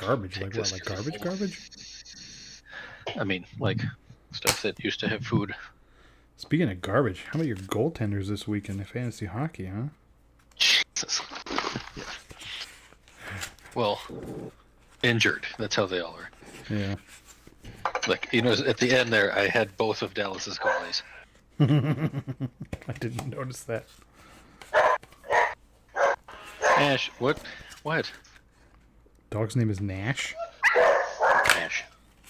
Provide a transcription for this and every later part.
Garbage? Like what? Like garbage? Garbage? I mean, like stuff that used to have food. Speaking of garbage, how about your goaltenders this weekend in fantasy hockey, huh? Jesus. Yeah. Well, injured. That's how they all are. Yeah. Like, at the end there, I had both of Dallas's goalies. I didn't notice that. Ash, what? What? Dog's name is Nash. Ash.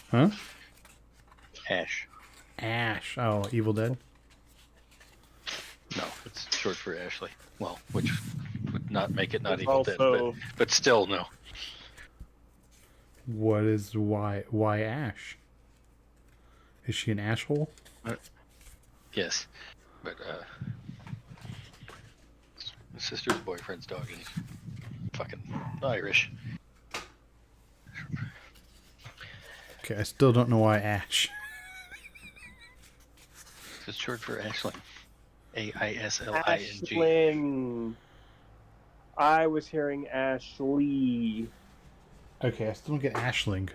Huh? Ash. Ash. Oh, Evil Dead. No, it's short for Ashley. Well, which would not make it not It's Evil Dead, but still no. What is why Ash? Is she an asshole? Yes, but it's my sister's boyfriend's dog, and he's fucking Irish. Okay, I still don't know why Ash. It's short for Ashling. Aisling. Ashling. I was hearing Ashley. Okay, I still don't get Ashling.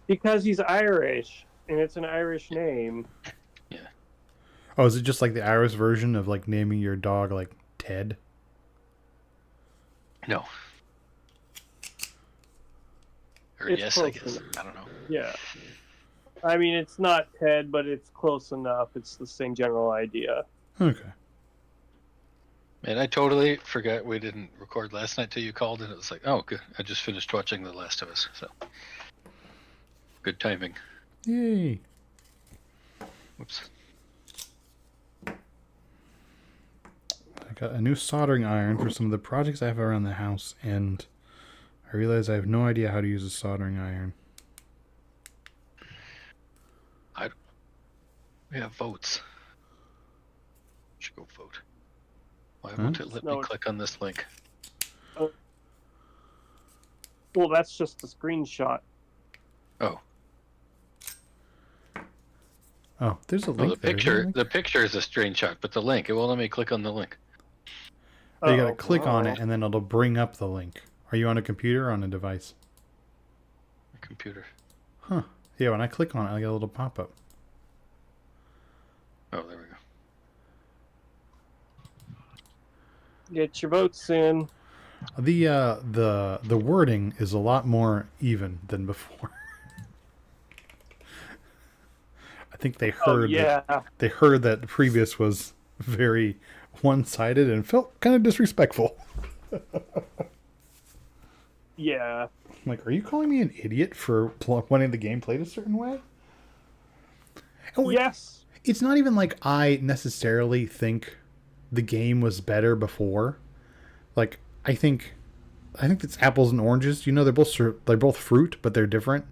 Because he's Irish, and it's an Irish name. Yeah. Oh, is it just like the Irish version of like naming your dog like Ted? No. Or It's yes, I close guess. enough. I don't know. Yeah. I mean, it's not Ted, but it's close enough. It's the same general idea. Okay. And I totally forgot we didn't record last night till you called, and it was like, oh, good. I just finished watching The Last of Us, so good timing. Yay. Whoops. I got a new soldering iron for some of the projects I have around the house, and I realize I have no idea how to use a soldering iron. We have votes. Should go vote. Why won't it let me click on this link? Well, that's just a screenshot. Oh. Oh, there's a link. The picture is a screenshot, but the link, it won't let me click on the link. Oh, you gotta click on it, and then it'll bring up the link. Are you on a computer or on a device? A computer. Huh. Yeah, when I click on it, I get a little pop-up. Oh, there we go. Get your votes in. The wording is a lot more even than before. I think they heard they heard that the previous was very one-sided and felt kind of disrespectful. Yeah. Like, are you calling me an idiot for wanting the game played a certain way? Oh, yes. It's not even like I necessarily think the game was better before. Like, I think it's apples and oranges. You know, they're both fruit, but they're different.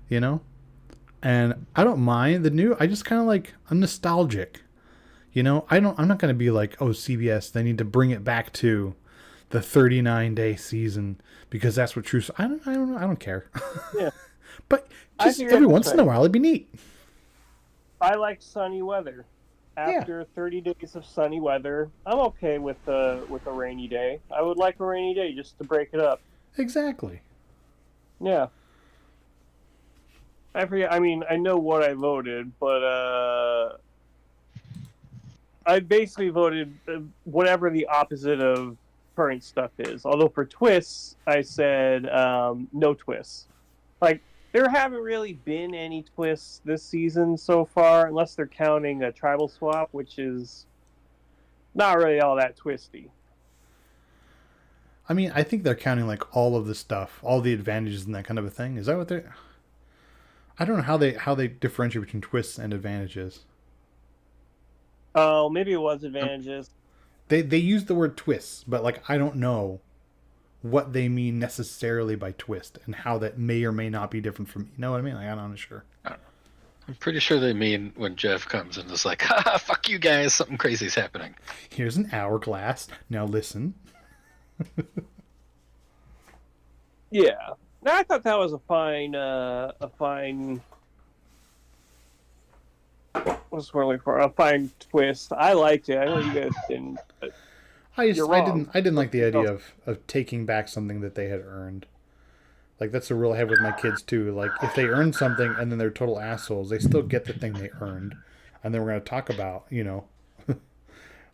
You know, and I don't mind the new. I just kind of like, I'm nostalgic. You know, I'm not gonna be like, oh, CBS, they need to bring it back to the 39-day season because that's what true. I don't know. I don't care. Yeah. But just every once in a while, it'd be neat. I like sunny weather. After 30 days of sunny weather, I'm okay with a rainy day. I would like a rainy day just to break it up. Exactly. Yeah. I forget. I mean, I know what I voted, but I basically voted whatever the opposite of current stuff is. Although for twists, I said no twists. Like, there haven't really been any twists this season so far, unless they're counting a tribal swap, which is not really all that twisty. I mean, I think they're counting like all of the stuff, all the advantages and that kind of a thing. Is that what they're... I don't know how they differentiate between twists and advantages. Oh, maybe it was advantages. They use the word twists, but like I don't know what they mean necessarily by twist and how that may or may not be different from, you know what I mean? Like, I'm not sure. I'm pretty sure they mean when Jeff comes and is like, ha, fuck you guys, something crazy's happening. Here's an hourglass. Now listen. Yeah. No, I thought that was a fine what's the word I'm looking for? A fine twist. I liked it. I know you guys didn't, but I didn't like the idea of taking back something that they had earned. Like, that's the rule I have with my kids too. Like, if they earn something and then they're total assholes, they still get the thing they earned, and then we're going to talk about,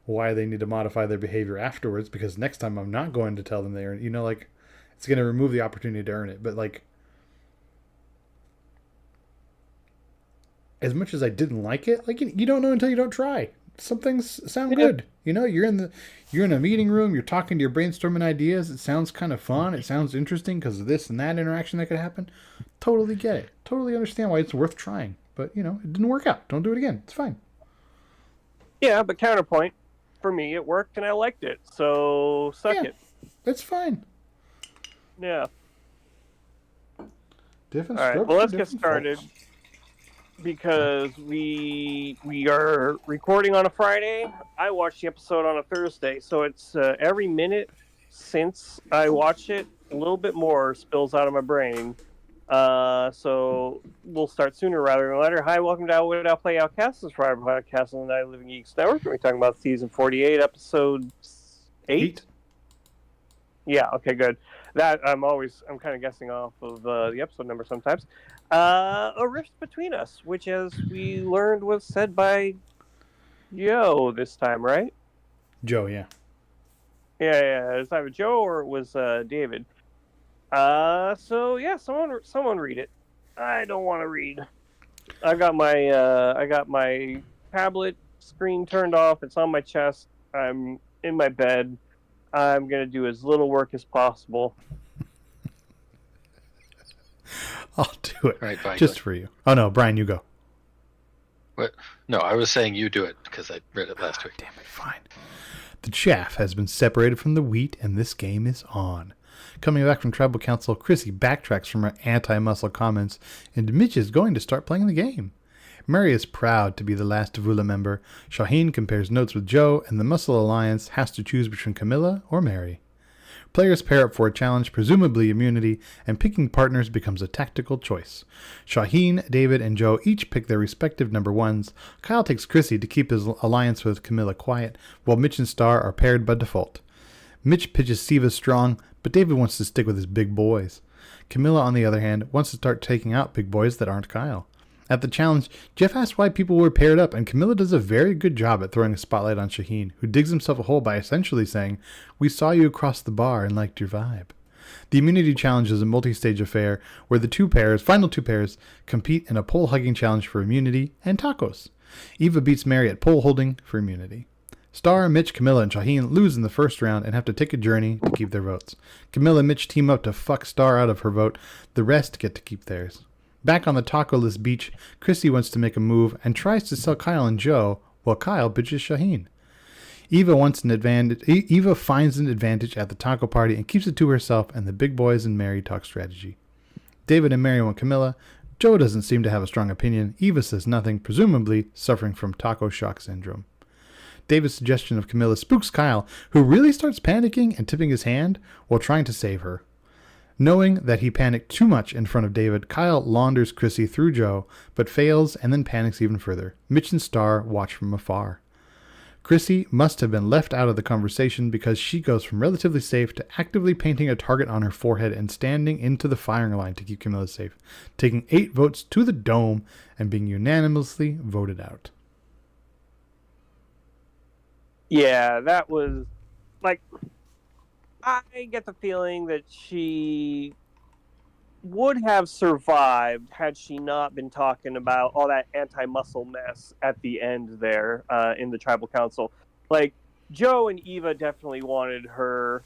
why they need to modify their behavior afterwards. Because next time I'm not going to tell them they earn. Like, it's going to remove the opportunity to earn it. But like, as much as I didn't like it, like, you don't know until you don't try. Some things sound good. You're in a meeting room, you're talking to your brainstorming ideas. It sounds kind of fun. It sounds interesting because of this and that interaction that could happen. Totally get it. Totally understand why it's worth trying. But, it didn't work out. Don't do it again. It's fine. Yeah, but counterpoint, for me, it worked and I liked it. So, suck it. It's fine. Yeah. Different All right, strokes well, for let's get different started. folks. Because we are recording on a Friday. I watched the episode on a Thursday, so it's every minute since I watch it, a little bit more spills out of my brain. So we'll start sooner rather than later. Hi, welcome to Outwit Outplay Outcast. This is Friday Podcast on the Night Living Geeks Network. We're talking about season 48, episode 8. Yeah, okay, good. That I'm kind of guessing off of the episode number sometimes. A rift between us, which, as we learned, was said by Joe this time, right? Joe, yeah. Yeah. It's either Joe or it was David. So yeah, someone read it. I don't want to read. I got my tablet screen turned off. It's on my chest. I'm in my bed. I'm gonna do as little work as possible. I'll do it. All right, bye. Just for you. Oh no, Brian, you go. What? No, I was saying you do it because I read it last week. Damn it, fine. The chaff has been separated from the wheat, and this game is on. Coming back from Tribal Council, Chrissy backtracks from her anti-muscle comments, and Mitch is going to start playing the game. Mary is proud to be the last Vula member. Shaheen compares notes with Joe, and the Muscle Alliance has to choose between Camilla or Mary. Players pair up for a challenge, presumably immunity, and picking partners becomes a tactical choice. Shaheen, David, and Joe each pick their respective number ones. Kyle takes Chrissy to keep his alliance with Camilla quiet, while Mitch and Star are paired by default. Mitch pitches Siva strong, but David wants to stick with his big boys. Camilla, on the other hand, wants to start taking out big boys that aren't Kyle. At the challenge, Jeff asks why people were paired up, and Camilla does a very good job at throwing a spotlight on Shaheen, who digs himself a hole by essentially saying, "We saw you across the bar and liked your vibe." The immunity challenge is a multi-stage affair where the final two pairs, compete in a pole-hugging challenge for immunity and tacos. Eva beats Mary at pole holding for immunity. Star, Mitch, Camilla, and Shaheen lose in the first round and have to take a journey to keep their votes. Camilla and Mitch team up to fuck Star out of her vote. The rest get to keep theirs. Back on the taco-less beach, Chrissy wants to make a move and tries to sell Kyle and Joe, while Kyle bitches Shaheen. Eva finds an advantage at the taco party and keeps it to herself, and the big boys and Mary talk strategy. David and Mary want Camilla. Joe doesn't seem to have a strong opinion. Eva says nothing, presumably suffering from taco shock syndrome. David's suggestion of Camilla spooks Kyle, who really starts panicking and tipping his hand while trying to save her. Knowing that he panicked too much in front of David, Kyle launders Chrissy through Joe, but fails and then panics even further. Mitch and Star watch from afar. Chrissy must have been left out of the conversation because she goes from relatively safe to actively painting a target on her forehead and standing into the firing line to keep Camilla safe, taking 8 votes to the dome and being unanimously voted out. Yeah, that was like, I get the feeling that she would have survived had she not been talking about all that anti-muscle mess at the end there in the tribal council. Like, Joe and Eva definitely wanted her.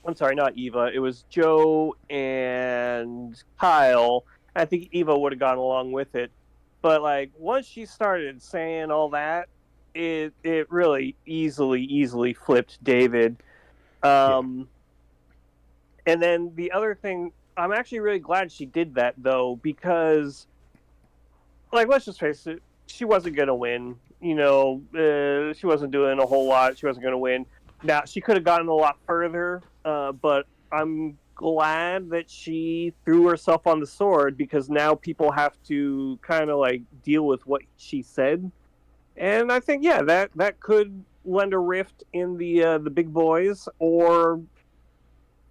I'm sorry, not Eva. It was Joe and Kyle. I think Eva would have gone along with it. But, like, once she started saying all that, it really easily flipped David. And then the other thing, I'm actually really glad she did that, though, because, like, let's just face it, she wasn't going to win. You know, she wasn't doing a whole lot. She wasn't going to win. Now, she could have gotten a lot further, but I'm glad that she threw herself on the sword, because now people have to kind of, like, deal with what she said. And I think, yeah, that could lend a rift in the big boys, or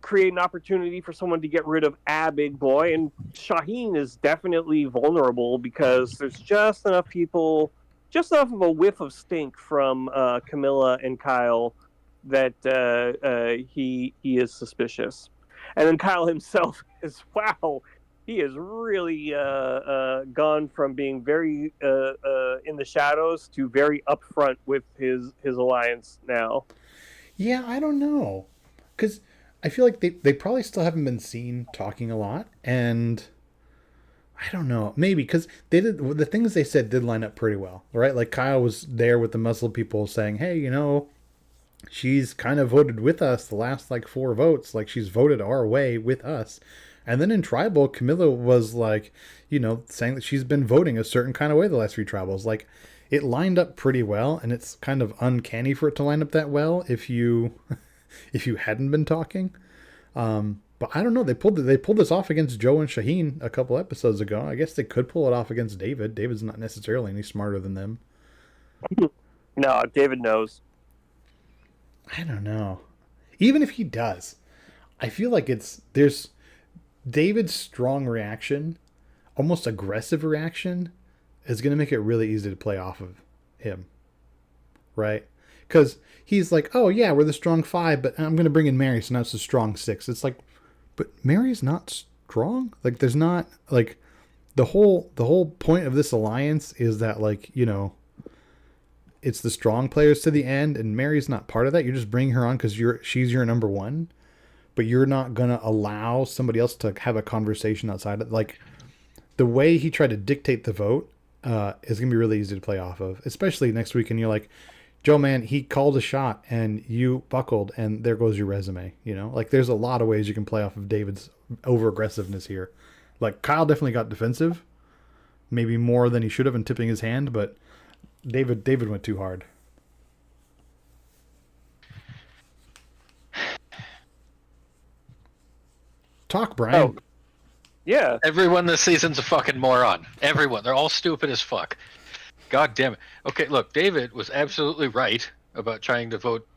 create an opportunity for someone to get rid of Big Boy, and Shaheen is definitely vulnerable because there's just enough people, just enough of a whiff of stink from Camilla and Kyle that he is suspicious. And then Kyle himself is, wow, he has really gone from being very in the shadows to very upfront with his alliance now. Yeah, I don't know. Because I feel like they probably still haven't been seen talking a lot. And I don't know. Maybe because they did the things they said did line up pretty well, right? Like Kyle was there with the muscle people saying, hey, she's kind of voted with us the last like 4 votes. Like she's voted our way with us. And then in tribal, Camilla was like, saying that she's been voting a certain kind of way the last 3 tribals. Like it lined up pretty well, and it's kind of uncanny for it to line up that well if you if you hadn't been talking. But I don't know. They pulled this off against Joe and Shaheen a couple episodes ago. I guess they could pull it off against David. David's not necessarily any smarter than them. No, David knows. I don't know. Even if he does, I feel like there's David's strong reaction, almost aggressive reaction, is going to make it really easy to play off of him. Right? Because he's like, oh yeah, we're the strong 5, but I'm going to bring in Mary, so now it's the strong 6. It's like, but Mary's not strong. Like there's not like the whole point of this alliance is that like, it's the strong players to the end, and Mary's not part of that. You're just bringing her on because she's your number 1, but you're not gonna allow somebody else to have a conversation outside of like the way he tried to dictate the vote is gonna be really easy to play off of, especially next week. And you're like, Joe, man, he called a shot and you buckled, and there goes your resume. Like there's a lot of ways you can play off of David's over aggressiveness here. Like Kyle definitely got defensive, maybe more than he should have in tipping his hand, but David went too hard. Talk, Brian. Oh, yeah. Everyone this season's a fucking moron. Everyone. They're all stupid as fuck. God damn it. Okay, look, David was absolutely right about trying to vote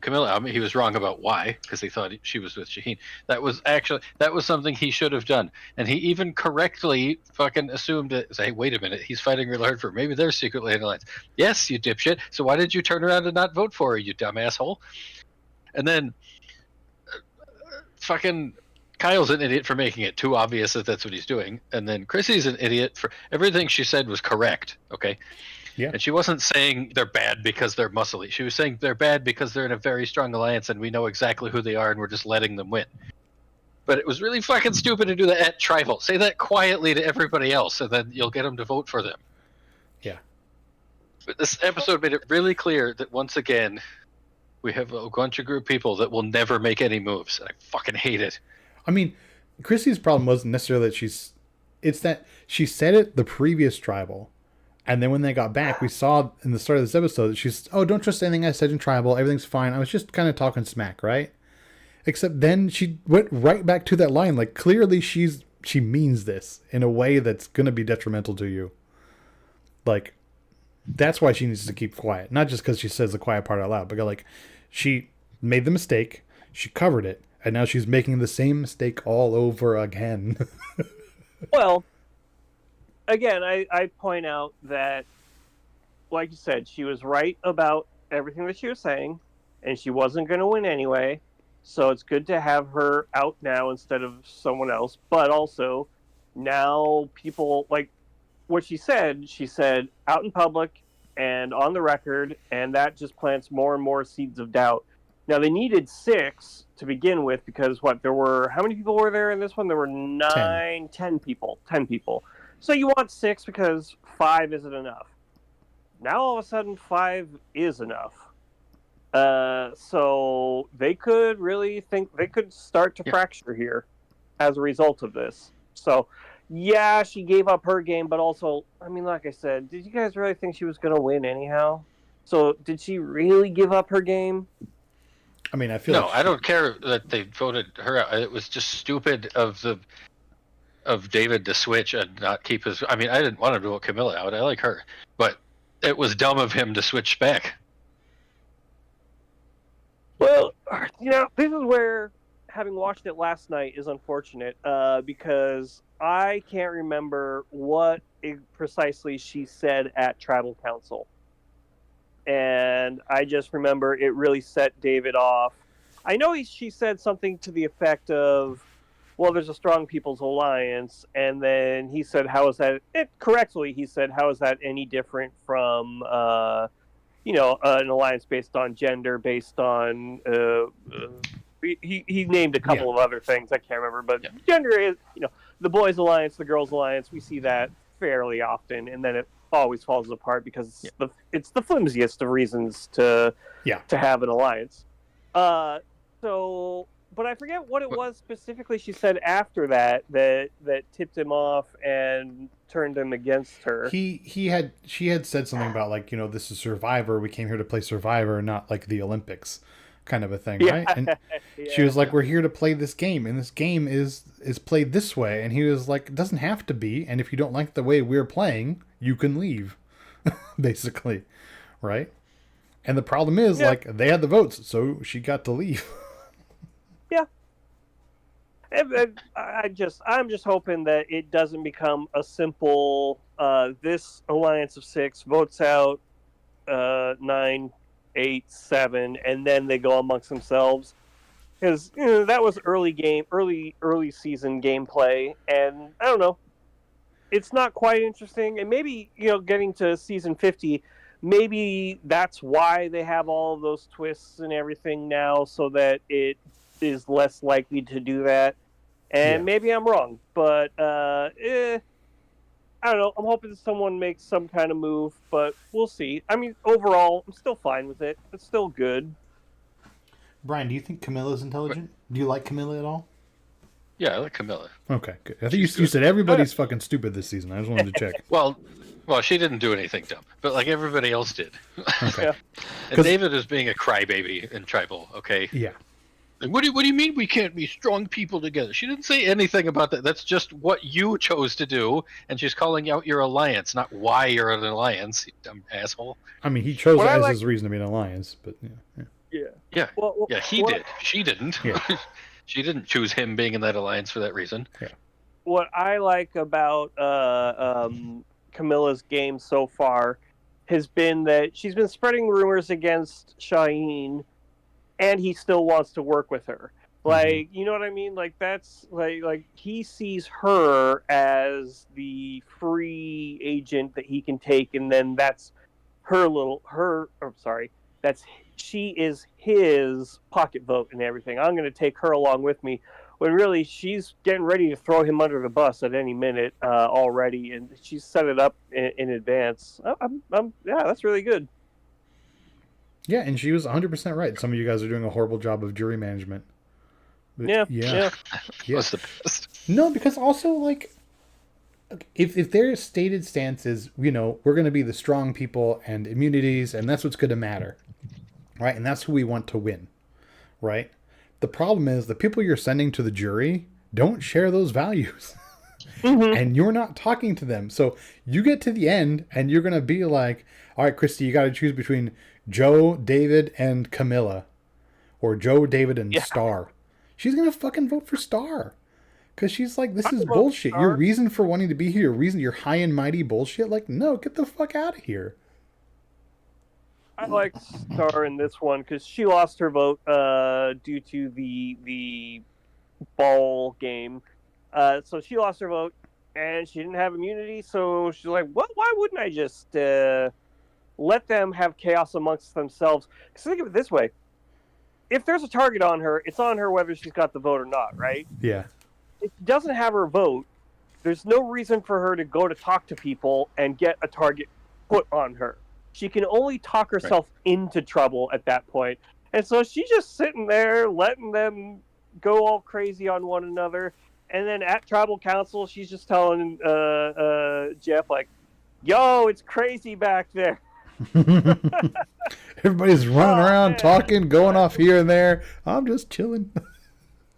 Camilla. I mean, he was wrong about why, because he thought she was with Shaheen. That was something he should have done. And he even correctly fucking assumed that, say, wait a minute, he's fighting real hard for her. Maybe they're secretly in alliance. Yes, you dipshit. So why did you turn around and not vote for her, you dumb asshole? And then fucking Kyle's an idiot for making it too obvious that that's what he's doing. And then Chrissy's an idiot for everything she said was correct, okay? Yeah. And she wasn't saying they're bad because they're muscly. She was saying they're bad because they're in a very strong alliance and we know exactly who they are and we're just letting them win. But it was really fucking stupid to do that at tribal. Say that quietly to everybody else and then you'll get them to vote for them. Yeah. But this episode made it really clear that once again, we have a bunch of group people that will never make any moves. And I fucking hate it. I mean, Chrissy's problem wasn't necessarily that it's that she said it the previous tribal. And then when they got back, we saw in the start of this episode that she's, oh, don't trust anything I said in tribal. Everything's fine. I was just kind of talking smack, right? Except then she went right back to that line. Like, clearly she means this in a way that's going to be detrimental to you. Like, that's why she needs to keep quiet. Not just because she says the quiet part out loud, but like, she made the mistake. She covered it. And now she's making the same mistake all over again. Well, again, I point out that, like you said, she was right about everything that she was saying, and she wasn't going to win anyway. So it's good to have her out now instead of someone else. But also, now people, like what she said out in public and on the record, and that just plants more and more seeds of doubt. Now, they needed 6 to begin with because, how many people were there in this one? There were 10 people. So you want 6 because 5 isn't enough. Now, all of a sudden, 5 is enough. So they could really they could start to fracture here as a result of this. So, yeah, she gave up her game, but also, I mean, like I said, did you guys really think she was going to win anyhow? So, did she really give up her game? I mean, I feel I don't care that they voted her out. It was just stupid of David to switch and not keep his. I mean, I didn't want him to vote Camilla out. I like her, but it was dumb of him to switch back. Well, this is where having watched it last night is unfortunate because I can't remember what precisely she said at Tribal Council. And I just remember it really set David off. I know she said something to the effect of, well, there's a Strong People's Alliance. And then he said, how is that? Correctly, he said, how is that any different from, an alliance based on gender, based on... He named a couple of other things I can't remember, but gender is, the boys' alliance, the girls' alliance. We see that fairly often, and then it always falls apart because it's the flimsiest of reasons to have an alliance. But I forget what it was specifically she said after that tipped him off and turned him against her. She had said something about like, this is Survivor. We came here to play Survivor, not like the Olympics, kind of a thing, right? And she was like, we're here to play this game, and this game is played this way. And he was like, it doesn't have to be. And if you don't like the way we're playing, you can leave, basically, right? And the problem is, like, they had the votes, so she got to leave. Yeah. I'm just hoping that it doesn't become a simple, this alliance of 6 votes out 9, 8, 7, and then they go amongst themselves. Because that was early season gameplay, and I don't know. It's not quite interesting, and maybe getting to season 50, maybe that's why they have all of those twists and everything now, so that it is less likely to do that. And maybe I'm wrong, but I don't know. I'm hoping someone makes some kind of move, but we'll see. I mean, overall, I'm still fine with it. It's still good. Brian, do you think Camilla's intelligent? Do you like Camilla at all? Yeah, I like Camilla. Okay, good. I think you said everybody's fucking stupid this season. I just wanted to check. Well, she didn't do anything dumb, but like everybody else did. Okay. And David is being a crybaby in Tribal, okay? Yeah. Like, what do you mean we can't be strong people together? She didn't say anything about that. That's just what you chose to do, and she's calling out your alliance, not why you're an alliance, you dumb asshole. I mean, he chose as his reason to be an alliance, but Yeah. Well, he did. She didn't. Yeah. She didn't choose him being in that alliance for that reason. Yeah. What I like about Camilla's game so far has been that she's been spreading rumors against Shaheen, and he still wants to work with her. Like, you know what I mean? Like, that's like he sees her as the free agent that he can take, and then that's she is his pocket vote and everything. I'm going to take her along with me, when really she's getting ready to throw him under the bus at any minute already, and she's set it up in advance. That's really good. Yeah, and she was 100% right. Some of you guys are doing a horrible job of jury management. But Yeah. That's the best. No, because also, like, if their stated stance is, we're going to be the strong people and immunities, and that's what's going to matter, right? And that's who we want to win, right? The problem is the people you're sending to the jury don't share those values. And you're not talking to them. So you get to the end, and you're going to be like, all right, Christy, you got to choose between Joe, David, and Camilla, or Joe, David, and Star. She's going to fucking vote for Star. Because she's like, this is bullshit. Your reason for wanting to be here, your high and mighty bullshit, like, no, get the fuck out of here. I like Star in this one because she lost her vote due to the ball game. So she lost her vote, and she didn't have immunity, so she's like, well, why wouldn't I just let them have chaos amongst themselves? Because think of it this way. If there's a target on her, it's on her whether she's got the vote or not, right? Yeah. If she doesn't have her vote, there's no reason for her to go to talk to people and get a target put on her. She can only talk herself into trouble at that point. And so she's just sitting there letting them go all crazy on one another. And then at Tribal Council, she's just telling Jeff, like, yo, it's crazy back there. Everybody's running around, talking, going off here and there. I'm just chilling.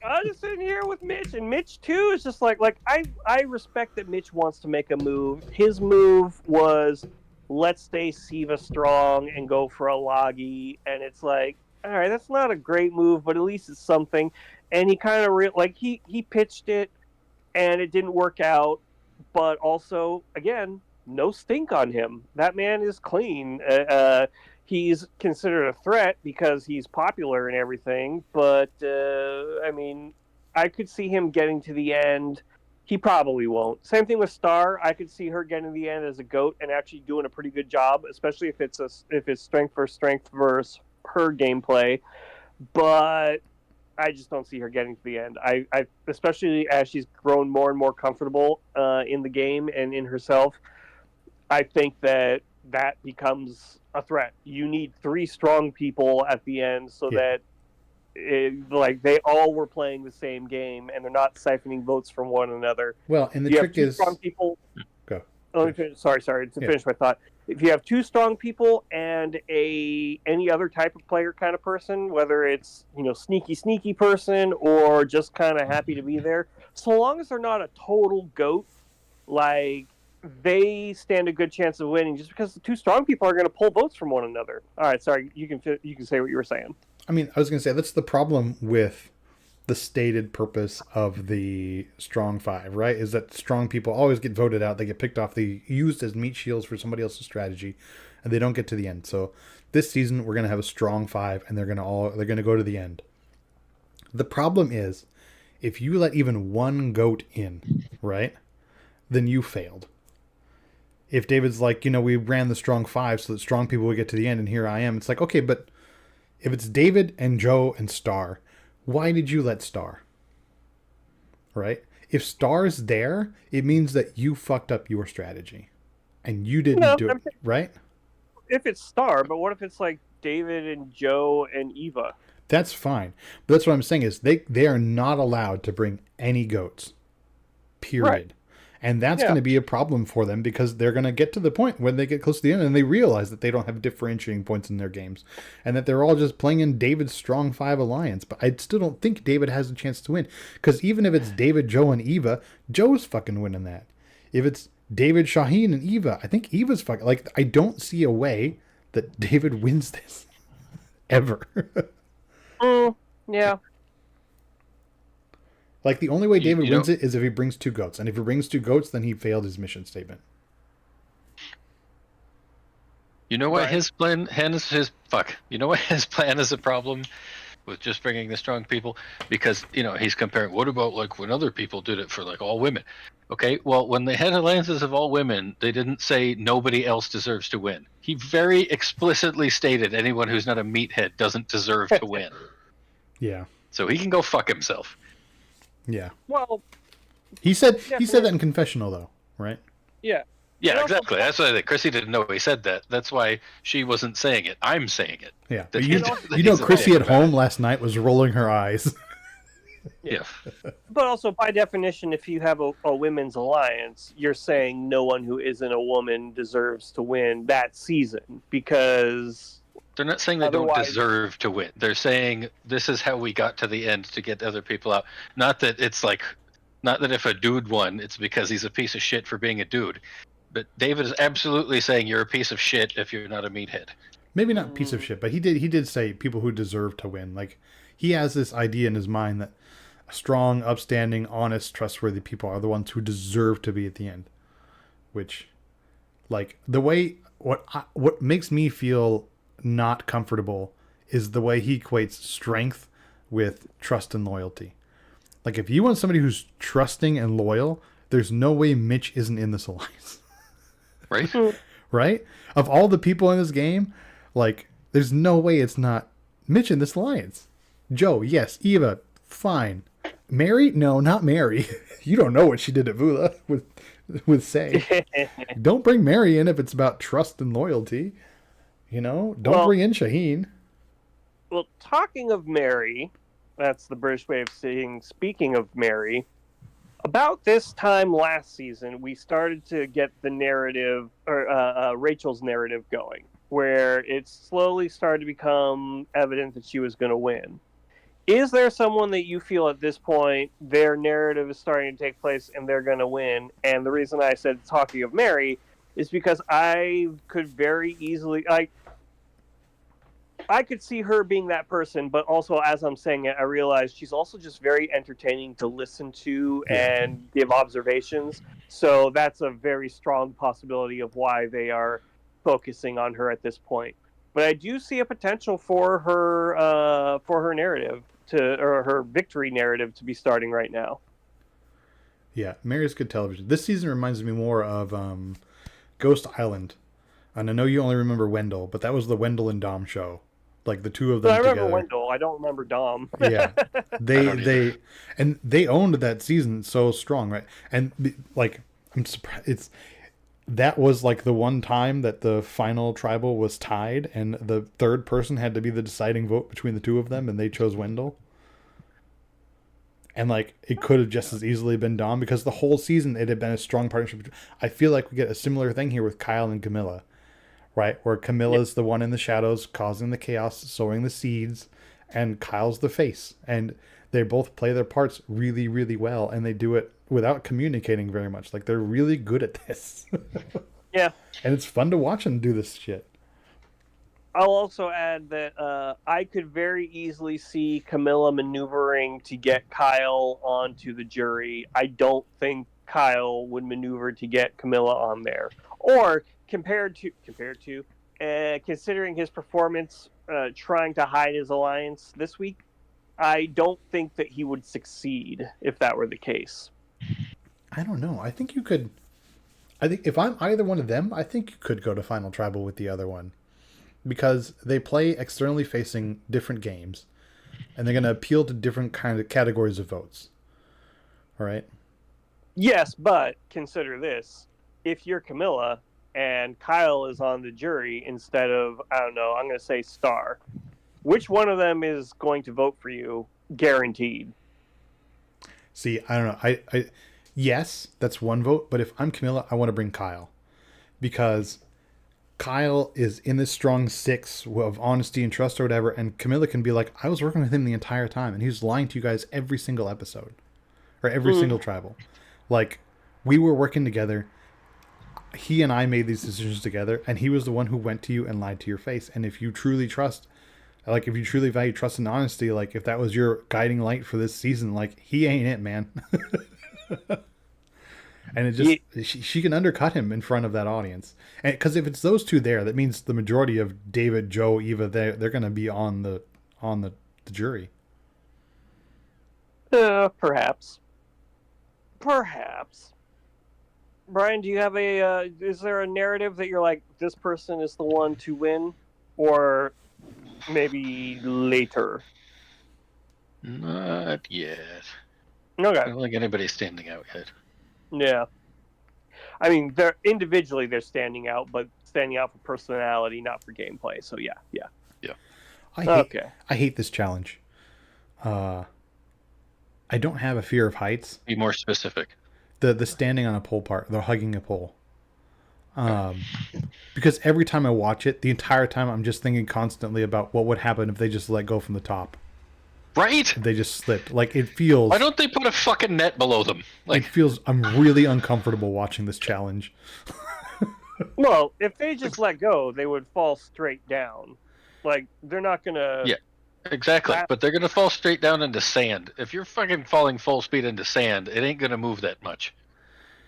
I'm just sitting here with Mitch, and Mitch too is just like I respect that Mitch wants to make a move. His move was, let's stay Siva strong and go for a Loggy, and it's like, all right, that's not a great move, but at least it's something. And he kind of he pitched it, and it didn't work out. But also, again, no stink on him. That man is clean. He's considered a threat because he's popular and everything. But I mean, I could see him getting to the end. He probably won't. Same thing with Star. I could see her getting to the end as a goat and actually doing a pretty good job, especially if it's strength versus her gameplay. But I just don't see her getting to the end. I especially as she's grown more and more comfortable in the game and in herself. I think that becomes a threat. You need 3 strong people at the end so that they all were playing the same game and they're not siphoning votes from one another. Well, and the you trick have 2 is strong people. Go. Let me finish. Sorry to finish my thought. If you have 2 strong people and any other type of player kind of person, whether it's sneaky person or just kind of happy to be there, so long as they're not a total goat, they stand a good chance of winning. Just because the 2 strong people are going to pull votes from one another. All right, sorry, you can say what you were saying. I mean, I was going to say that's the problem with the stated purpose of the strong 5, right? Is that strong people always get voted out. They get picked off. They used as meat shields for somebody else's strategy, and they don't get to the end. So this season we're going to have a strong 5, and they're going to go to the end. The problem is, if you let even one goat in, right, then you failed. If David's like, we ran the strong 5 so that strong people would get to the end, and here I am. It's like, okay, but if it's David and Joe and Star, why did you let Star? Right? If Star's there, it means that you fucked up your strategy. And you didn't do it, right? If it's Star, but what if it's like David and Joe and Eva? That's fine. But that's what I'm saying is they are not allowed to bring any goats. Period. Right. And that's going to be a problem for them because they're going to get to the point when they get close to the end and they realize that they don't have differentiating points in their games and that they're all just playing in David's strong 5 alliance. But I still don't think David has a chance to win because even if it's David, Joe, and Eva, Joe's fucking winning that. If it's David, Shaheen, and Eva, I think Eva's fucking... I don't see a way that David wins this. Ever. Yeah. The only way David wins it is if he brings 2 goats. And if he brings 2 goats, then he failed his mission statement. You know what his plan You know what his plan is a problem with just bringing the strong people? Because, he's comparing, what about when other people did it for all women? Okay, well, when they had alliances of all women, they didn't say nobody else deserves to win. He very explicitly stated anyone who's not a meathead doesn't deserve to win. Yeah. So he can go fuck himself. Yeah. Well, he said that in confessional though, right? Yeah. Yeah, exactly. That's why Chrissy didn't know he said that. That's why she wasn't saying it. I'm saying it. Yeah. Chrissy at home last night was rolling her eyes. Yeah. But also, by definition, if you have a women's alliance, you're saying no one who isn't a woman deserves to win that season because... They're not saying they don't deserve to win. They're saying this is how we got to the end to get other people out. Not that it's not that if a dude won, it's because he's a piece of shit for being a dude. But David is absolutely saying you're a piece of shit if you're not a meathead. Maybe not piece of shit, but he did say people who deserve to win. He has this idea in his mind that strong, upstanding, honest, trustworthy people are the ones who deserve to be at the end. Which, the way what makes me feel not comfortable is the way he equates strength with trust and loyalty. If you want somebody who's trusting and loyal, there's no way Mitch isn't in this alliance. Right? Right? Of all the people in this game, there's no way it's not Mitch in this alliance. Joe, yes. Eva, fine. Mary? No, not Mary. You don't know what she did at Vula with Say. Don't bring Mary in if it's about trust and loyalty. Don't bring in Shaheen. Well, talking of Mary, that's the British way of saying speaking of Mary, about this time last season, we started to get the narrative, or Rachel's narrative going, where it slowly started to become evident that she was going to win. Is there someone that you feel at this point, their narrative is starting to take place and they're going to win? And the reason I said talking of Mary is because I could very easily, I could see her being that person, but also as I'm saying it, I realize she's also just very entertaining to listen to and give observations. So that's a very strong possibility of why they are focusing on her at this point. But I do see a potential for her narrative or her victory narrative to be starting right now. Yeah, Mary's good television. This season reminds me more of Ghost Island. And I know you only remember Wendell, but that was the Wendell and Dom show. Like the two of So them I remember together. Wendell. I don't remember Dom. Yeah. I don't either. They owned that season so strong, right? And like I'm surprised that was like the one time that the final tribal was tied and the third person had to be the deciding vote between the two of them and they chose Wendell. And like it could have just as easily been Dom because the whole season it had been a strong partnership. I feel like we get a similar thing here with Kyle and Camilla, right? Where Camilla's the one in the shadows causing the chaos, sowing the seeds, and Kyle's the face. And they both play their parts really, really well, and they do it without communicating very much. Like they're really good at this. Yeah. And it's fun to watch them do this shit. I'll also add that I could very easily see Camilla maneuvering to get Kyle onto the jury. I don't think Kyle would maneuver to get Camilla on there. Or considering his performance trying to hide his alliance this week, I don't think that he would succeed if that were the case. I don't know. I think you could. I think if I'm either one of them, I think you could go to Final Tribal with the other one. Because they play externally facing different games, and they're going to appeal to different kind of categories of votes. All right. Yes, but consider this: if you're Camilla and Kyle is on the jury instead of I'm going to say Star, which one of them is going to vote for you? Guaranteed. See, I don't know. I yes, that's one vote. But if I'm Camilla, I want to bring Kyle because Kyle is in this strong six of honesty and trust or whatever, and Camilla can be like, I was working with him the entire time, and he was lying to you guys every single episode. Or every single tribal. Like, we were working together. He and I made these decisions together, and he was the one who went to you and lied to your face. And if you truly trust, like, if you truly value trust and honesty, like, if that was your guiding light for this season, like, he ain't it, man. And it just she can undercut him in front of that audience, and because if it's those two there, that means the majority of David, Joe, Eva, they're going to be on the jury. Perhaps. Brian, do you have is there a narrative that you're like, this person is the one to win, or maybe later? Not yet. Okay. I don't think anybody's standing out yet. Yeah. I mean, they're standing out, but standing out for personality, not for gameplay. So yeah. I hate this challenge. I don't have a fear of heights. Be more specific. The standing on a pole part, the hugging a pole. Because every time I watch it, the entire time I'm just thinking constantly about what would happen if they just let go from the top. Right? If they just slipped. Like, it feels... Why don't they put a fucking net below them? Like, it feels... I'm really uncomfortable watching this challenge. Well, if they just let go, they would fall straight down. Like, they're not gonna... Yeah, exactly. But they're gonna fall straight down into sand. If you're fucking falling full speed into sand, it ain't gonna move that much.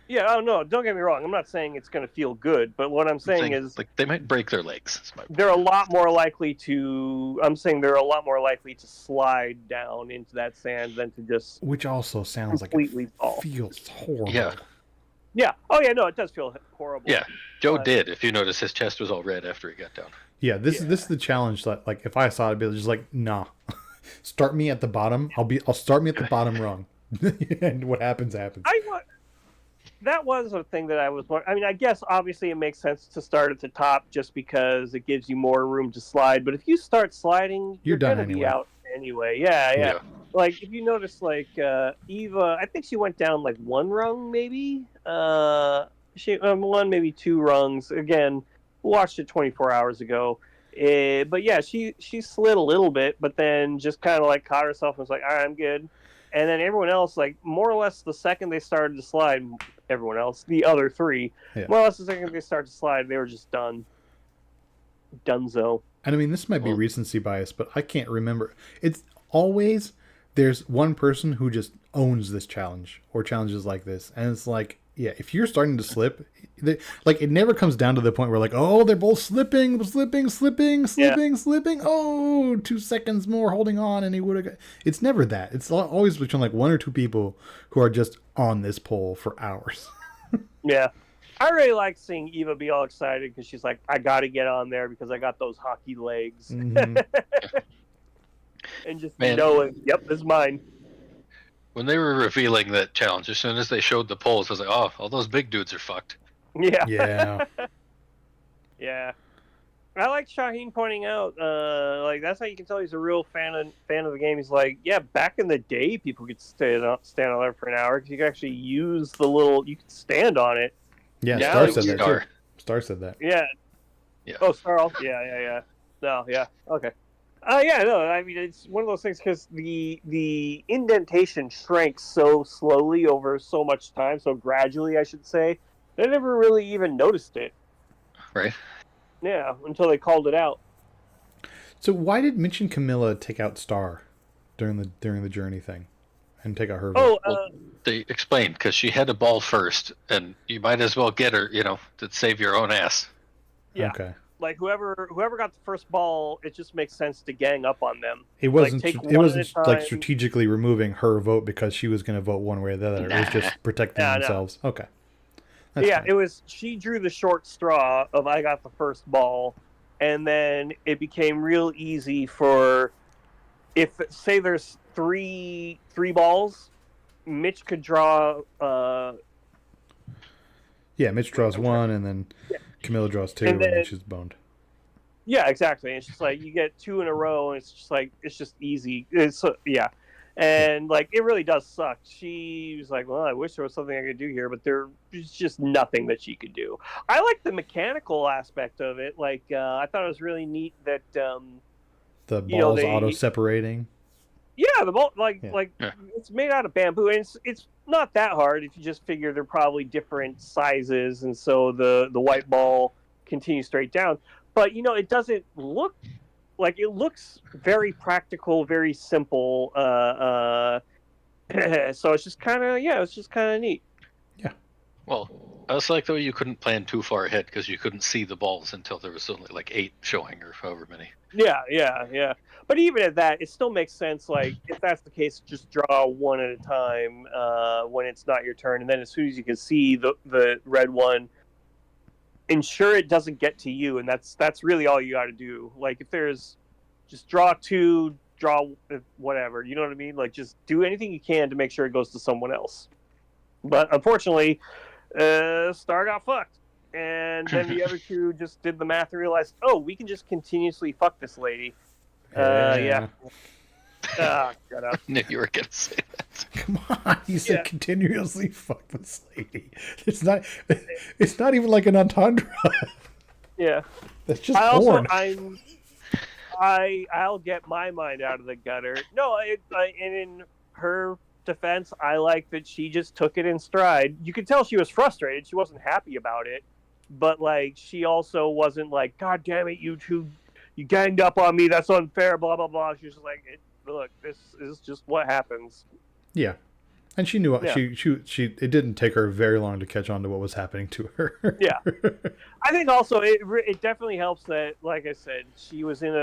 Yeah, oh no, don't get me wrong. I'm not saying it's going to feel good, but what I'm saying is... like, they might break their legs. They're a lot more likely to... I'm saying they're a lot more likely to slide down into that sand than to just... Which also sounds like it feels horrible. Yeah. Yeah. Oh, yeah, no, it does feel horrible. Yeah, Joe did. If you notice, his chest was all red after he got down. Yeah, this is the challenge that, like, if I saw it, I'd be just like, nah. Start me at the bottom. I'll start me at the bottom rung. And what happens. That was a thing that I was... I mean, I guess obviously it makes sense to start at the top just because it gives you more room to slide. But if you start sliding, you're done going to anyway. be out anyway. Yeah. Like, if you notice, like, Eva, I think she went down, like, one rung, maybe? One, maybe two rungs. Again, watched it 24 hours ago. But yeah, she slid a little bit, but then just kind of, like, caught herself and was like, all right, I'm good. And then everyone else, like, more or less the second they started to slide... Everyone else, the other three, more or less the second they start to slide, they were just done. Dunzo. And I mean, this might be Well- recency bias, but I can't remember. It's always there's one person who just owns this challenge or challenges like this, and it's like, yeah, if you're starting to slip, like it never comes down to the point where like, oh, they're both slipping. Oh, 2 seconds more holding on, and he would have. It's never that. It's always between like one or two people who are just on this pole for hours. Yeah. I really like seeing Eva be all excited because she's like, I got to get on there because I got those hockey legs. Mhm. And just Man. knowing, yep, this is mine. When they were revealing that challenge, as soon as they showed the polls, I was like, oh, all those big dudes are fucked. Yeah. Yeah. Yeah. I like Shaheen pointing out, like that's how you can tell he's a real fan of the game. He's like, yeah, back in the day, people could stand on there for an hour because you could actually use you could stand on it. Yeah, Yeah, Star it said that Star. too. Star said that. Yeah. Yeah. Oh, Star. Yeah. No, yeah. Okay. Yeah, no, I mean, it's one of those things because the indentation shrank so slowly over so much time, so gradually, I should say. I never really even noticed it. Right. Yeah, until they called it out. So why did Mitch and Camilla take out Star during the journey thing, and take out her? Oh, Well, they explained because she had a ball first, and you might as well get her, to save your own ass. yeah. Okay. Like whoever got the first ball, it just makes sense to gang up on them. It wasn't. take It one wasn't at a like time. strategically removing her vote because she was going to vote one way or the other. It was Nah. just protecting Yeah, no. themselves. Okay. That's Yeah, fine. it was. She drew the short straw of I got the first ball, and then it became real easy for if say there's three balls, Mitch could draw. Yeah, Mitch draws I'm sorry. one, and then Yeah. Camilla draws two, And and then- then she's boned. Yeah, exactly. It's just like you get two in a row, and it's just like it's just easy. It's yeah, and like it really does suck. She was like, "Well, I wish there was something I could do here, but there's just nothing that she could do." I like the mechanical aspect of it. Like I thought it was really neat that The you know, balls they- auto separating. yeah, the ball Yeah. Yeah. it's made out of bamboo, and it's not that hard if you just figure they're probably different sizes, and so the white ball continues straight down. But it doesn't look like it looks very practical, very simple. So it's just kind of neat. Well, I also like the way you couldn't plan too far ahead because you couldn't see the balls until there was only like 8 showing or however many. Yeah. But even at that, it still makes sense. Like if that's the case, just draw one at a time when it's not your turn, and then as soon as you can see the red one, ensure it doesn't get to you, and that's really all you got to do. Like if there's just draw 2, draw whatever, you know what I mean? Like just do anything you can to make sure it goes to someone else. But unfortunately, Star got fucked, and then the other two just did the math and realized, oh, we can just continuously fuck this lady. Yeah. Shut up. I knew you were gonna say that. Come on, you said Yeah. continuously fuck this lady. It's not even like an entendre. Yeah. That's just I porn. I'll get my mind out of the gutter. No, and in her defense, I like that she just took it in stride. You could tell she was frustrated. She wasn't happy about it, but like she also wasn't like, God damn it, you two, you ganged up on me. That's unfair. Blah blah blah. She was just like, look, this is just what happens. Yeah, and she knew Yeah. she. It didn't take her very long to catch on to what was happening to her. Yeah. I think also it definitely helps that, like I said, she was in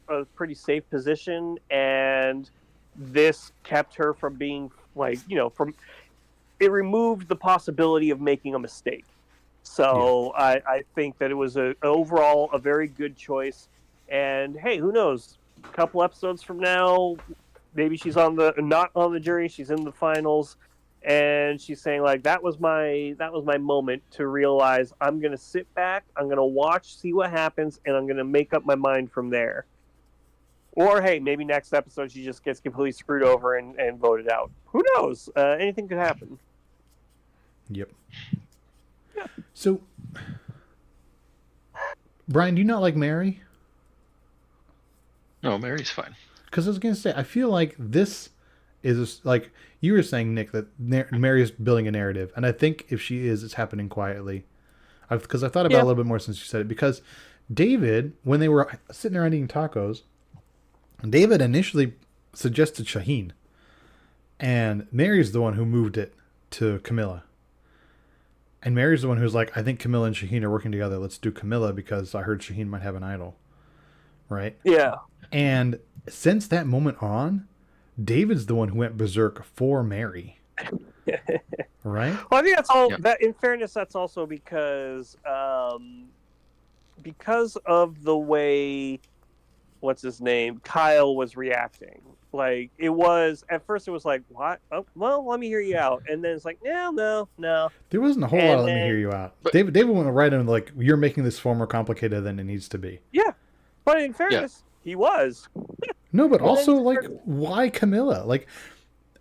a pretty safe position, and this kept her from being like, it removed the possibility of making a mistake. So I think that it was overall a very good choice. And hey, who knows? A couple episodes from now, maybe she's not on the jury. She's in the finals, and she's saying like, that was my moment to realize I'm gonna sit back, I'm gonna watch, see what happens, and I'm gonna make up my mind from there. Or hey, maybe next episode she just gets completely screwed over and voted out. Who knows? Anything could happen. Yep. Yeah. So, Brian, do you not like Mary? No, Mary's fine. Because I was going to say, I feel like this is like you were saying, Nick, that Mary is building a narrative, and I think if she is, it's happening quietly. Because I thought about it a little bit more since you said it. Because David, when they were sitting around eating tacos, David initially suggested Shaheen, and Mary's the one who moved it to Camilla. And Mary's the one who's like, I think Camilla and Shaheen are working together. Let's do Camilla because I heard Shaheen might have an idol. Right? Yeah. And since that moment on, David's the one who went berserk for Mary. Right? Well, I think that's all. Yeah. That, in fairness, that's also because of the way, what's his name, Kyle was reacting. Like, it was at first, it was like, what? Oh, well, let me hear you out, and then it's like, no. There wasn't a whole lot And of let me then- hear you out. But- David went right in like, you're making this far more complicated than it needs to be. Yeah, but in fairness, he was. No, but Well, then also you like, start- why Camilla? Like,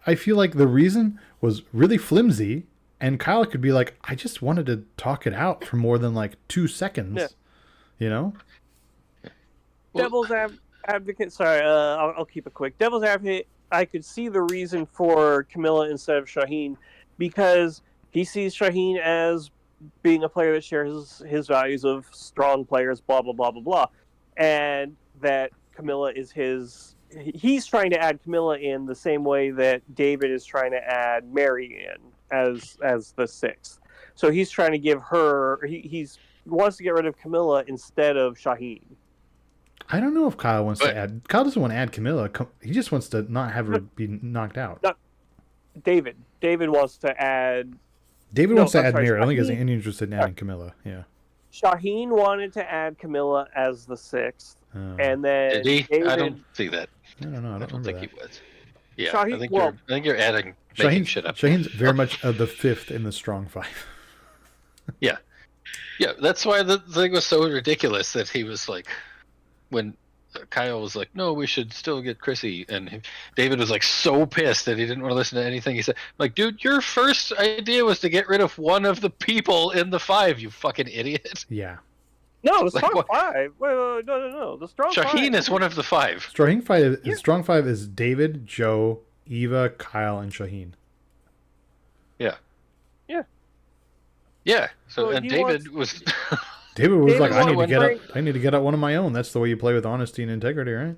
I feel like the reason was really flimsy, and Kyle could be like, I just wanted to talk it out for more than like 2 seconds. Yeah. You know? Well- Devil's advocate. Sorry, I'll keep it quick. Devil's advocate. I could see the reason for Camilla instead of Shaheen, because he sees Shaheen as being a player that shares his values of strong players, blah blah blah blah blah, and that Camilla is his. He's trying to add Camilla in the same way that David is trying to add Mary in as the sixth. So he's trying to give her. He's wants to get rid of Camilla instead of Shaheen. I don't know if Kyle wants But- to add. Kyle doesn't want to add Camilla. He just wants to not have her be knocked out. David wants to add. David No, wants to I'm add sorry, Mary. I don't think he has Shaheen- any interest in adding Camilla. Yeah. Shaheen wanted to add Camilla as the sixth, Oh. and then Did he? David, I don't see that. I don't know. I I don't don't remember think that. he was. Yeah, Shaheen- I think you're adding making shit up. Shaheen's very much the fifth in the strong five. Yeah, that's why the thing was so ridiculous that he was like, when Kyle was like, "No, we should still get Chrissy," and David was like so pissed that he didn't want to listen to anything he said. I'm like, dude, your first idea was to get rid of one of the people in the five, you fucking idiot. Yeah. no, the Like strong what? five. Wait, no, the strong Shaheen five. is one of the five. Strong five is David, Joe, Eva, Kyle, and Shaheen. Yeah. So Well, and he David was. David was David like, was I need to get out one of my own. That's the way you play with honesty and integrity, right?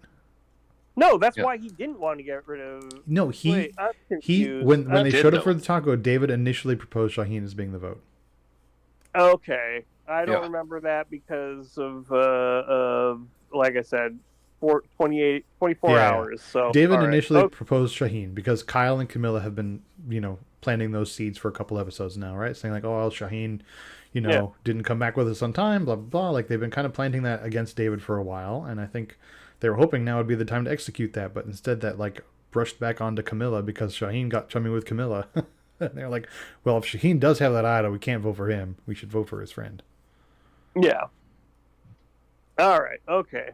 No, that's Yeah. why he didn't want to get rid of. No, Wait, I'm he confused. when they did showed up though. for the taco, David initially proposed Shaheen as being the vote. Okay, I don't Yeah. remember that because of like I said, 24 Yeah. hours. So David all right. initially Oh, proposed Shaheen because Kyle and Camilla have been, planting those seeds for a couple episodes now, right? Saying like, oh, well, Shaheen, Yeah. didn't come back with us on time, blah, blah, blah. Like they've been kind of planting that against David for a while. And I think they were hoping now would be the time to execute that. But instead that like brushed back onto Camilla because Shaheen got chummy with Camilla. And they're like, well, if Shaheen does have that idol, we can't vote for him. We should vote for his friend. yeah. All right. Okay.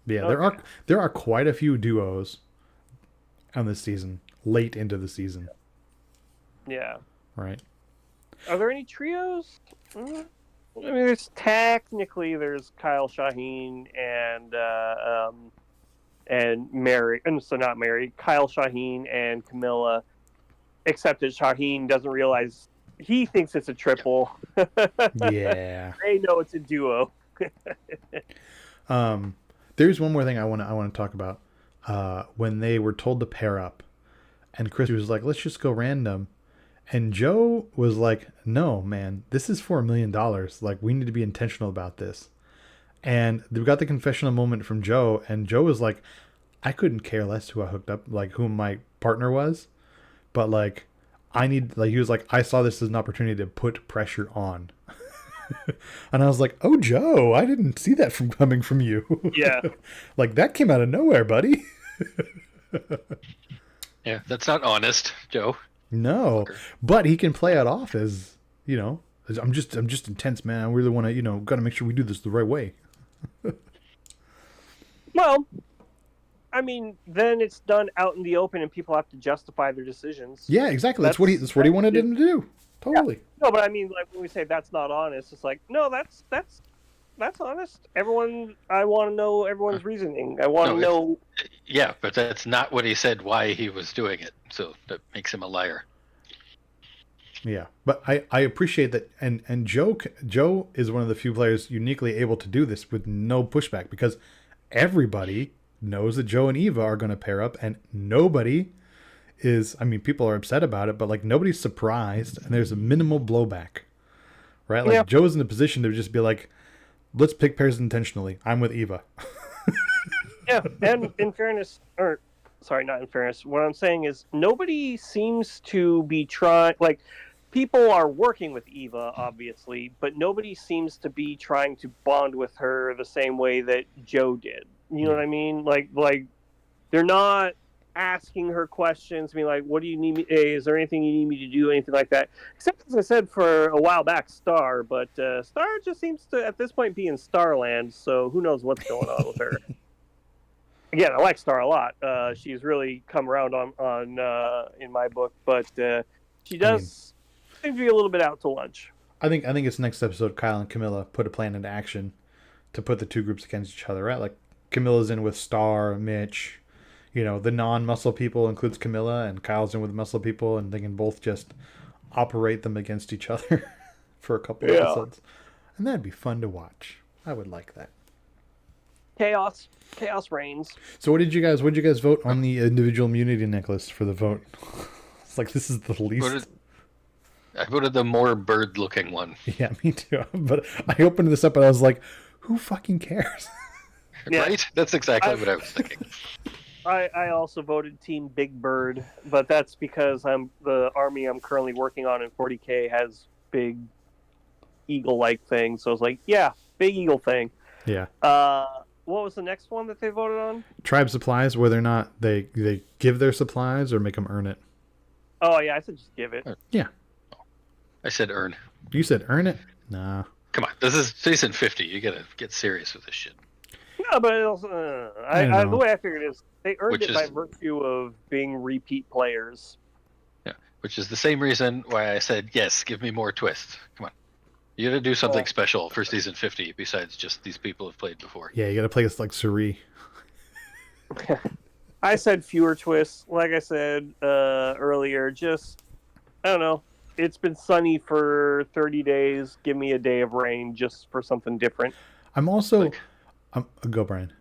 Yeah, Okay. there are quite a few duos on this season, late into the season, Yeah. right? Are there any trios? I mean, there's Kyle Shaheen and Mary, and so not Mary, Kyle Shaheen and Camilla. Except that Shaheen doesn't realize he thinks it's a triple. Yeah. They know it's a duo. There's one more thing I want to talk about. When they were told to pair up, and Chris was like, "Let's just go random," and Joe was like, "No, man, this is for $1 million. Like, we need to be intentional about this." And we got the confessional moment from Joe, and Joe was like, "I couldn't care less who I hooked up, like who my partner was, but like, he was like, I saw this as an opportunity to put pressure on." And I was like, "Oh, Joe, I didn't see that coming from you." Yeah. Like that came out of nowhere, buddy. Yeah, that's not honest, Joe. No, but he can play it off as, I'm just intense, man. I really want to, got to make sure we do this the right way. Well, I mean, then it's done out in the open, and people have to justify their decisions. Yeah, exactly. That's what he wanted him to do. Totally. No, but I mean, like when we say that's not honest, it's like no, that's honest. I want to know everyone's reasoning. I want to No, know. Yeah, but that's not what he said why he was doing it. So that makes him a liar. Yeah, but I appreciate that, and Joe is one of the few players uniquely able to do this with no pushback because everybody knows that Joe and Eva are going to pair up, and nobody is. I mean, people are upset about it, but like nobody's surprised, and there's a minimal blowback, right? Like Yeah. Joe's in a position to just be like, let's pick pairs intentionally. I'm with Eva. Yeah, and in fairness, or sorry, not in fairness, what I'm saying is nobody seems to be trying, like, people are working with Eva, obviously, but nobody seems to be trying to bond with her the same way that Joe did. You know what I mean? Like they're not asking her questions, being like, what do you need me, is there anything you need me to do, anything like that? Except, as I said for a while back, Star, but Star just seems to, at this point, be in Starland, so who knows what's going on with her. Again, I like Star a lot. She's really come around on in my book, but she does seem to be a little bit out to lunch. I think it's next episode. Kyle and Camilla put a plan into action to put the two groups against each other, right? Like Camilla's in with Star, Mitch. You know, the non-muscle people includes Camilla, and Kyle's in with muscle people, and they can both just operate them against each other for a couple episodes, and that'd be fun to watch. I would like that. Chaos reigns. So what did you guys vote on the individual immunity necklace for the vote? It's like this is the least. I voted the more bird-looking one. Yeah, me too. But I opened this up and I was like, who fucking cares? Yeah. Right? That's exactly what I was thinking. I also voted Team Big Bird, but that's because the army I'm currently working on in 40K has big eagle-like things. So I was like, yeah, big eagle thing. Yeah. What was the next one that they voted on? Tribe supplies, whether or not they give their supplies or make them earn it. Oh yeah, I said just give it. Yeah. I said earn. You said earn it? Nah. Come on, this is season 50. You gotta get serious with this shit. No, but it also, the way I figured it is they earned Which it by is- virtue of being repeat players. Yeah, which is the same reason why I said yes. Give me more twists. Come on, you gotta do something special for season 50 besides just these people have played before. Yeah, you gotta play this like Suri. I said fewer twists. Like I said earlier, just, I don't know. It's been sunny for 30 days. Give me a day of rain just for something different. I'm also... go, Brian.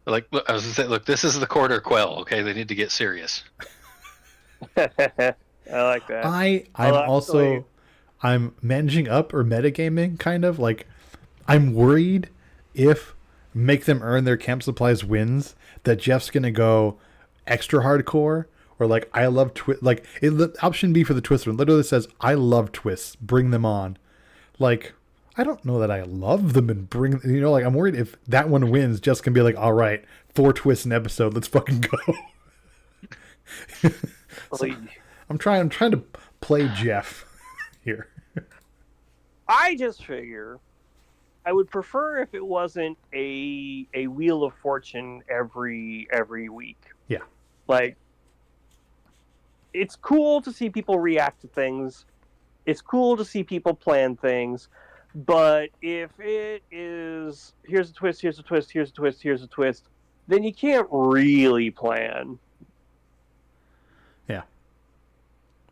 Like, look, I was gonna say, look, this is the quarter quell. Okay, they need to get serious. I like that. I'm managing up or metagaming, kind of. Like, I'm worried if make them earn their camp supplies wins, that Jeff's going to go extra hardcore. Or like, I love twist. Like, option B for the twist one literally says, I love twists. Bring them on. Like, I don't know that I love them and bring. You know, like I'm worried if that one wins, Jeff's gonna be like, all right, 4 twists an episode. Let's fucking go. So, I'm trying to play Jeff here. I just figure I would prefer if it wasn't a Wheel of Fortune every week. Yeah. Like, it's cool to see people react to things. It's cool to see people plan things. But if it is, here's a twist, here's a twist, here's a twist, here's a twist, then you can't really plan. Yeah.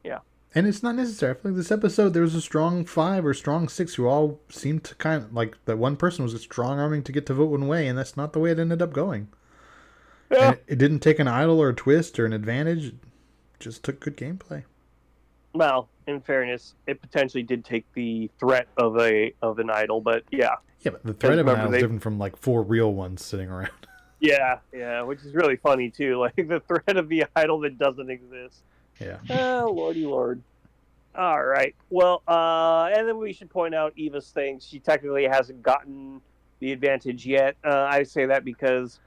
Yeah. And it's not necessary. I feel like this episode, there was a strong 5 or strong 6 who all seemed to kind of, like, that one person was strong arming to get to vote one way, and that's not the way it ended up going. Yeah. And it didn't take an idol or a twist or an advantage. It just took good gameplay. Well, in fairness, it potentially did take the threat of an idol, but yeah. Yeah, but the threat of an idol is they- different from, like, 4 real ones sitting around. Yeah, which is really funny too. Like the threat of the idol that doesn't exist. Yeah. Oh, lordy lord. All right. Well, and then we should point out Eva's thing. She technically hasn't gotten the advantage yet. I say that because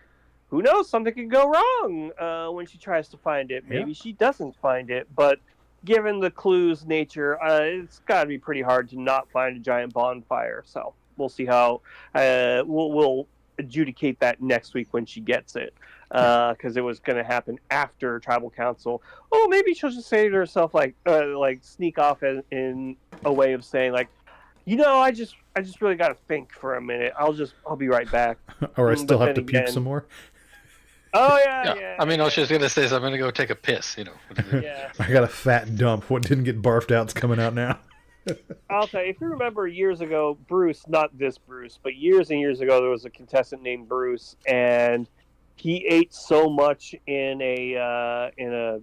who knows? Something could go wrong when she tries to find it. Maybe she doesn't find it. But given the clue's nature, it's got to be pretty hard to not find a giant bonfire. So we'll see how we'll adjudicate that next week when she gets it. Because it was going to happen after Tribal Council. Oh, maybe she'll just say to herself, like sneak off in a way of saying, like, you know, I just really got to think for a minute. I'll be right back. Or I still But have to then puke again- some more. Oh yeah, Yeah. yeah. I mean, I was just gonna say, so I'm gonna go take a piss. Yeah. I got a fat dump. What didn't get barfed out's coming out now. I'll tell you, if you remember years ago, Bruce, not this Bruce, but years and years ago, there was a contestant named Bruce, and he ate so much in a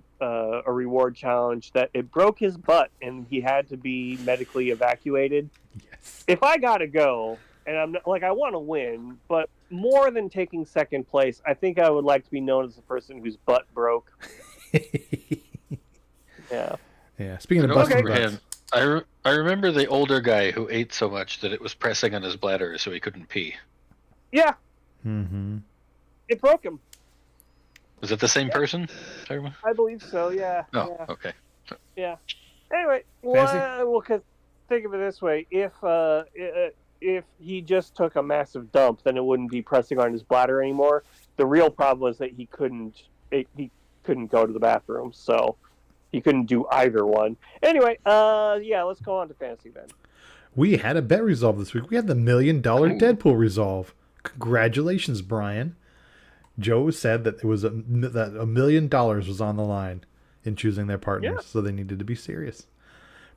reward challenge that it broke his butt, and he had to be medically evacuated. Yes. If I gotta go, and I'm not, like I want to win, but more than taking second place, I think I would like to be known as the person whose butt broke. Yeah. Yeah. Speaking of I busting remember butts. him. I remember the older guy who ate so much that it was pressing on his bladder, so he couldn't pee. Yeah, Mm-hmm. it broke him. Was it the same person? I believe so. Yeah. Oh, Yeah. okay. Yeah. Anyway, Fancy? well, because think of it this way: if he just took a massive dump, then it wouldn't be pressing on his bladder anymore. The real problem was that he couldn't go to the bathroom, so he couldn't do either one. Anyway, yeah, let's go on to fantasy then. We had a bet resolve this week. We had the $1 million Ooh. Deadpool resolve. Congratulations, Brian. Joe said that that $1 million was on the line in choosing their partners, Yeah. so they needed to be serious.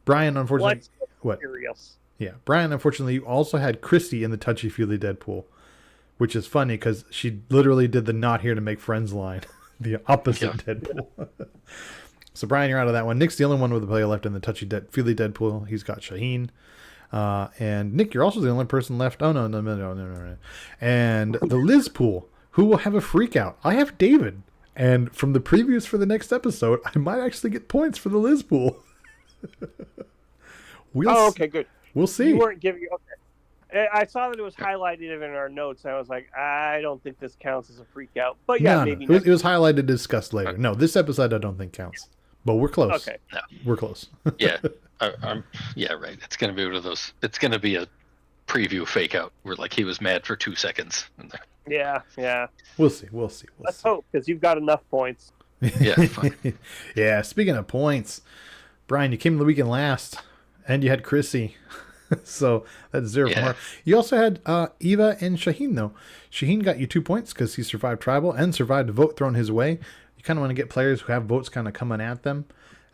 Brian, unfortunately, what? Serious. Yeah, Brian, unfortunately, you also had Christy in the touchy feely Deadpool, which is funny because she literally did the "not here to make friends" line, the opposite Deadpool. So Brian, you're out of that one. Nick's the only one with a player left in the touchy feely Deadpool. He's got Shaheen. And Nick, you're also the only person left. Oh, no. And the Liz pool, who will have a freak out? I have David. And from the previews for the next episode, I might actually get points for the Liz pool. Okay, good. We'll see. You weren't giving. Okay. I saw that it was highlighted in our notes. And I was like, I don't think this counts as a freak out. But yeah, maybe. It was highlighted to discuss later. No, this episode I don't think counts. But we're close. Okay. No. We're close. Yeah. Yeah, right. It's gonna be one of those. It's gonna be a preview fake out where like he was mad for 2 seconds. Yeah. We'll see. Let's hope, because you've got enough points. Yeah. Fine. Yeah. Speaking of points, Brian, you came to the weekend last, and you had Chrissy, so that's 0 from her. You also had Eva and Shaheen though. Shaheen got you 2 points because he survived tribal and survived a vote thrown his way. You kind of want to get players who have votes kind of coming at them.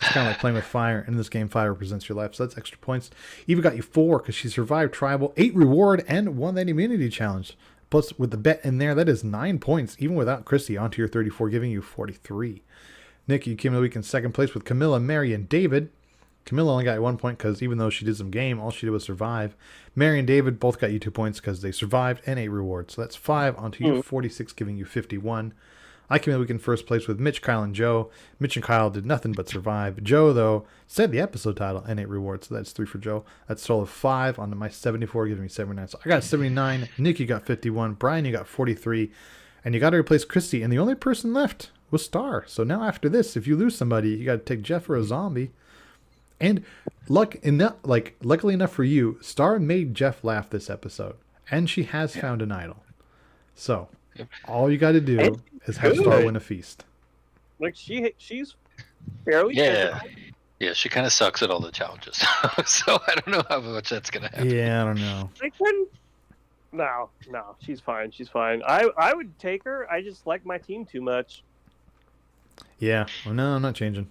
It's kind of like playing with fire. In this game, fire represents your life, so that's extra points. Eva got you 4 because she survived tribal, 8 reward, and won that immunity challenge. Plus, with the bet in there, that is 9 points, even without Christy, onto your 34, giving you 43. Nick, you came to the week in second place with Camilla, Mary, and David. Camilla only got you 1 point because even though she did some game, all she did was survive. Mary and David both got you 2 points because they survived and 8 rewards. So that's 5 onto your 46, giving you 51. I came in the week in first place with Mitch, Kyle, and Joe. Mitch and Kyle did nothing but survive. Joe, though, said the episode title and 8 rewards, so that's 3 for Joe. That's a total of 5 onto my 74, giving me 79. So I got 79. Nick, you got 51. Brian, you got 43. And you got to replace Christy. And the only person left was Star. So now after this, if you lose somebody, you got to take Jeff or a zombie. And luckily enough for you, Star made Jeff laugh this episode. And she has found an idol. So all you got to do is have Star win a feast. Like she's fairly Yeah. Yeah, she kind of sucks at all the challenges. So I don't know how much that's going to happen. Yeah, I don't know. I couldn't. No, she's fine. I would take her. I just like my team too much. Yeah. Well, no, I'm not changing.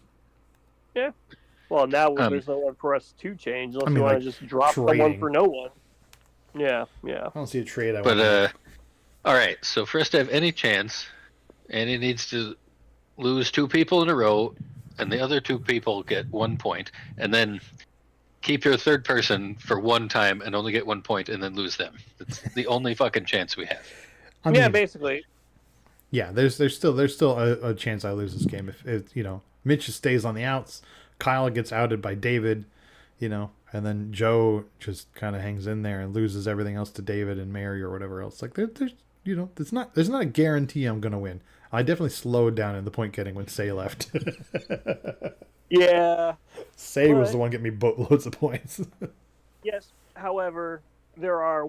Yeah. Well, now there's no one for us to change unless you want to just drop trading. someone for no one. Yeah. I don't see a trade. All right. So for us to have any chance, Andy needs to lose 2 people in a row, and the other 2 people get 1 point, and then keep your third person for 1 time and only get 1 point, and then lose them. It's the only fucking chance we have. I mean, basically. Yeah, there's still a chance I lose this game if Mitch stays on the outs, Kyle gets outed by David, and then Joe just kind of hangs in there and loses everything else to David and Mary or whatever else. Like there's not a guarantee I'm gonna win. I definitely slowed down in the point getting when Say left. Yeah. Say was the one getting me boatloads of points. Yes. However, there are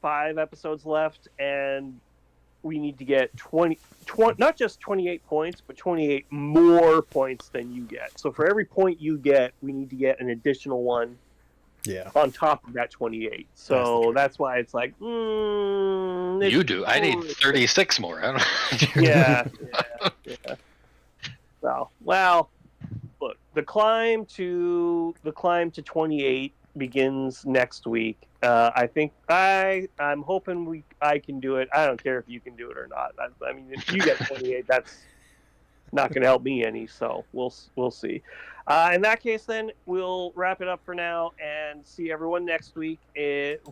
5 episodes left, and we need to get 20, not just 28 points, but 28 more points than you get. So for every point you get, we need to get an additional one. Yeah. on top of that 28. So that's why it's like, You do. I need 36 more. I don't. Yeah. So, well, look, the climb to 28 begins next week. I think I'm hoping I can do it. I don't care if you can do it or not. I mean, if you get 28, that's not going to help me any. So we'll see. In that case, then we'll wrap it up for now and see everyone next week.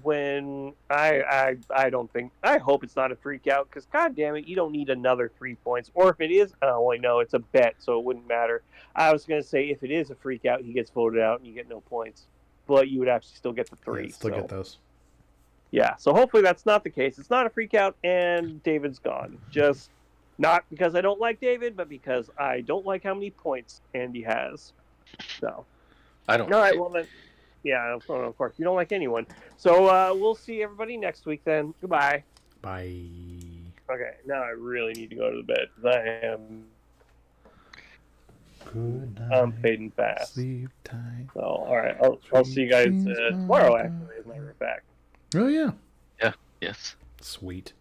When I don't think I hope it's not a freak out because god damn it, you don't need another 3 points. Or if it is, oh wait, no, it's a bet, so it wouldn't matter. I was going to say if it is a freak out, he gets voted out and you get no points, but you would actually still get the 3. Yeah, still get those. Yeah, so hopefully that's not the case. It's not a freak out, and David's gone. Just not because I don't like David, but because I don't like how many points Andy has. So, I don't. all right, well then, yeah, of course you don't like anyone. So we'll see everybody next week then. Goodbye. Bye. Okay, now I really need to go to the bed because I am. Good night. I'm fading fast. Sleep tight. So all right, I'll see you guys tomorrow. Actually, as a matter of fact. Oh yeah. Yeah. Yes. Sweet.